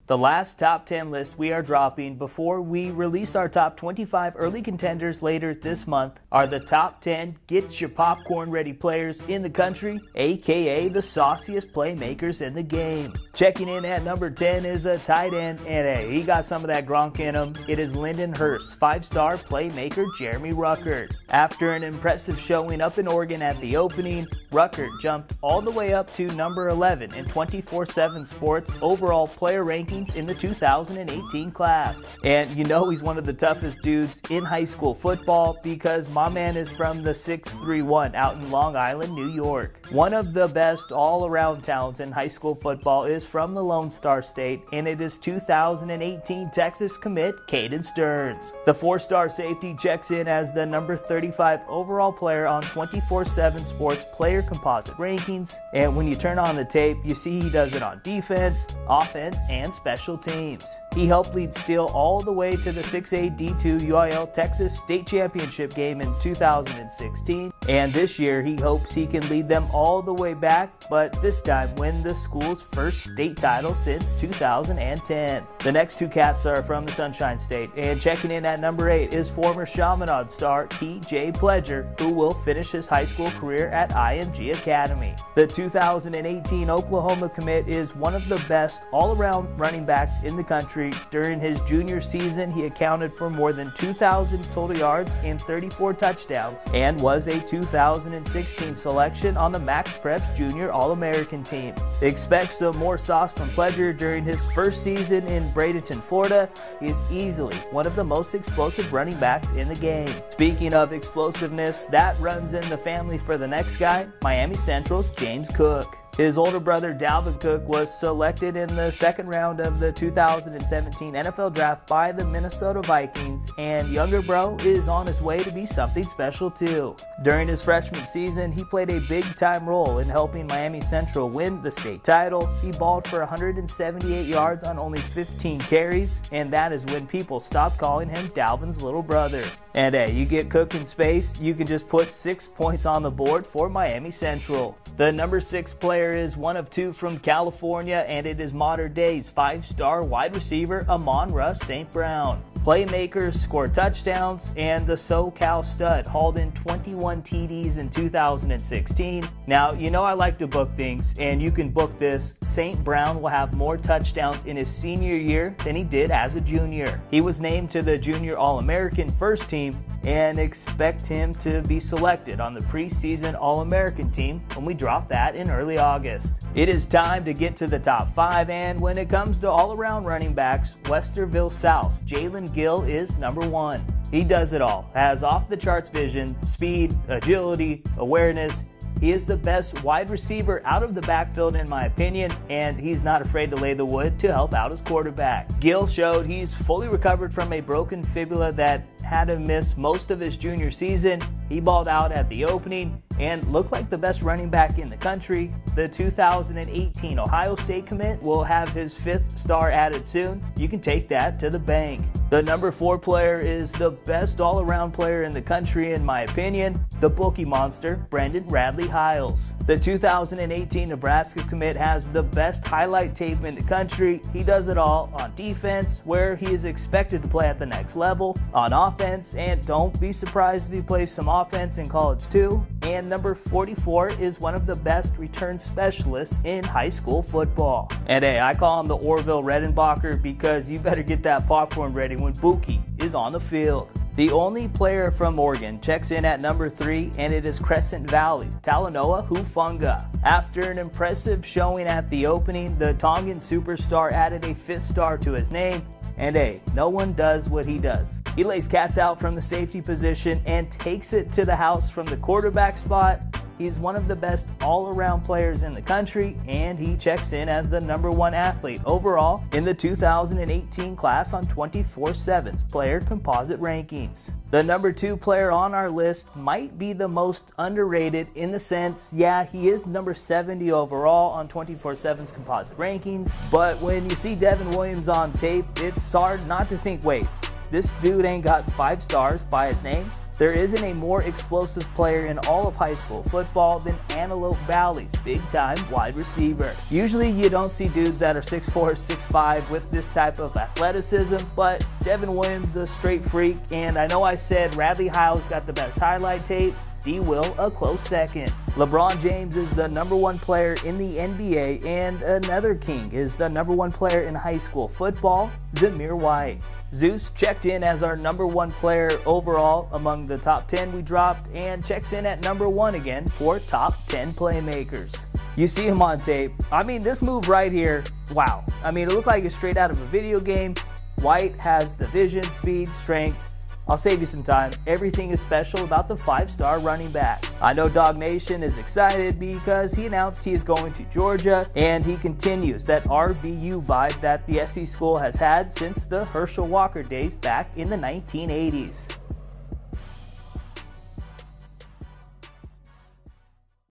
The last top 10 list we are dropping before we release our top 25 early contenders later this month are the top 10 get your popcorn ready players in the country, aka the sauciest playmakers in the game. Checking in at number 10 is a tight end, and hey, he got some of that Gronk in him. It is Lyndon Hurst, 5-star playmaker Jeremy Rucker. After an impressive showing up in Oregon at the opening, Rucker jumped all the way up to number 11 in 24/7 Sports overall player rankings in the 2018 class. And you know he's one of the toughest dudes in high school football because my man is from the 631 out in Long Island, New York. One of the best all-around talents in high school football is from the Lone Star State, and it is 2018 Texas commit Cadence Thompson. The 4-star safety checks in as the number 35 overall player on 24/7 Sports player composite rankings, and when you turn on the tape, you see he does it on defense, offense, and special teams. He helped lead Steele all the way to the 6A D2 UIL Texas State Championship game in 2016, and this year he hopes he can lead them all the way back, but this time win the school's first state title since 2010. The next two cats are from the Sunshine State, and checking in at number 8 is former Chaminade star T.J. Pledger, who will finish his high school career at IMG Academy. The 2018 Oklahoma commit is one of the best all-around running backs in the country. During his junior season, he accounted for more than 2,000 total yards and 34 touchdowns, and was a 2016 selection on the MaxPreps Junior All-American team. Expect some more sauce from Pledger during his first season in Bradenton, Florida. He is easily one of the most explosive running backs in the game. Speaking of explosiveness, that runs in the family for the next guy, Miami Central's James Cook. His older brother Dalvin Cook was selected in the second round of the 2017 NFL Draft by the Minnesota Vikings, and younger bro is on his way to be something special too. During his freshman season, he played a big-time role in helping Miami Central win the state title. He balled for 178 yards on only 15 carries, and that is when people stopped calling him Dalvin's little brother. And hey, you get Cook in space, you can just put 6 points on the board for Miami Central. The number 6 player is one of 2 from California, and it is modern day's 5-star wide receiver Amon-Ra St. Browne. Playmakers score touchdowns, and the SoCal stud hauled in 21 TDs in 2016. Now, you know I like to book things, and you can book this. St. Browne will have more touchdowns in his senior year than he did as a junior. He was named to the Junior All-American first team, and expect him to be selected on the preseason All-American team when we drop that in early August. It is time to get to the top 5, and when it comes to all-around running backs, Westerville South's Jalen Gill is number 1. He does it all, has off-the-charts vision, speed, agility, awareness. He is the best wide receiver out of the backfield in my opinion, and he's not afraid to lay the wood to help out his quarterback. Gill showed he's fully recovered from a broken fibula that had him miss most of his junior season. He balled out at the opening and looked like the best running back in the country. The 2018 Ohio State commit will have his 5th star added soon. You can take that to the bank. The number 4 player is the best all-around player in the country in my opinion, the bookie monster, Radley-Hiles. The 2018 Nebraska commit has the best highlight tape in the country. He does it all on defense, where he is expected to play at the next level, on offense, and don't be surprised if he plays some offense in college too. And number 44 is one of the best return specialists in high school football. And hey, I call him the Orville Redenbacher because you better get that popcorn ready when Buki is on the field. The only player from Oregon checks in at number 3, and it is Crescent Valley's Tala Noah Hufanga. After an impressive showing at the opening, the Tongan superstar added a 5th star to his name, and hey, no one does what he does. He lays cats out from the safety position and takes it to the house from the quarterback spot. He's one of the best all-around players in the country, and he checks in as the number 1 athlete overall in the 2018 class on 24/7's player composite rankings. The number 2 player on our list might be the most underrated in the sense, yeah, he is number 70 overall on 24/7's composite rankings, but when you see Devin Williams on tape, it's hard not to think, wait, this dude ain't got 5 stars by his name? There isn't a more explosive player in all of high school football than Antelope Valley's big-time wide receiver. Usually you don't see dudes that are 6'4", 6'5" with this type of athleticism, but Devin Williams is a straight freak, and I know I said Radley-Hiles got the best highlight tape. D. Will a close second. LeBron James is the #1 player in the NBA, and another king is the #1 player in high school football, Zamir White. Zeus checked in as our #1 player overall among the top 10 we dropped, and checks in at #1 again for top 10 playmakers. You see him on tape. I mean, this move right here, wow. I mean, it looked like it's straight out of a video game. White has the vision, speed, strength. I'll save you some time. Everything is special about the 5-star running back. I know Dog Nation is excited because he announced he is going to Georgia, and he continues that RBU vibe that the SC school has had since the Herschel Walker days back in the 1980s.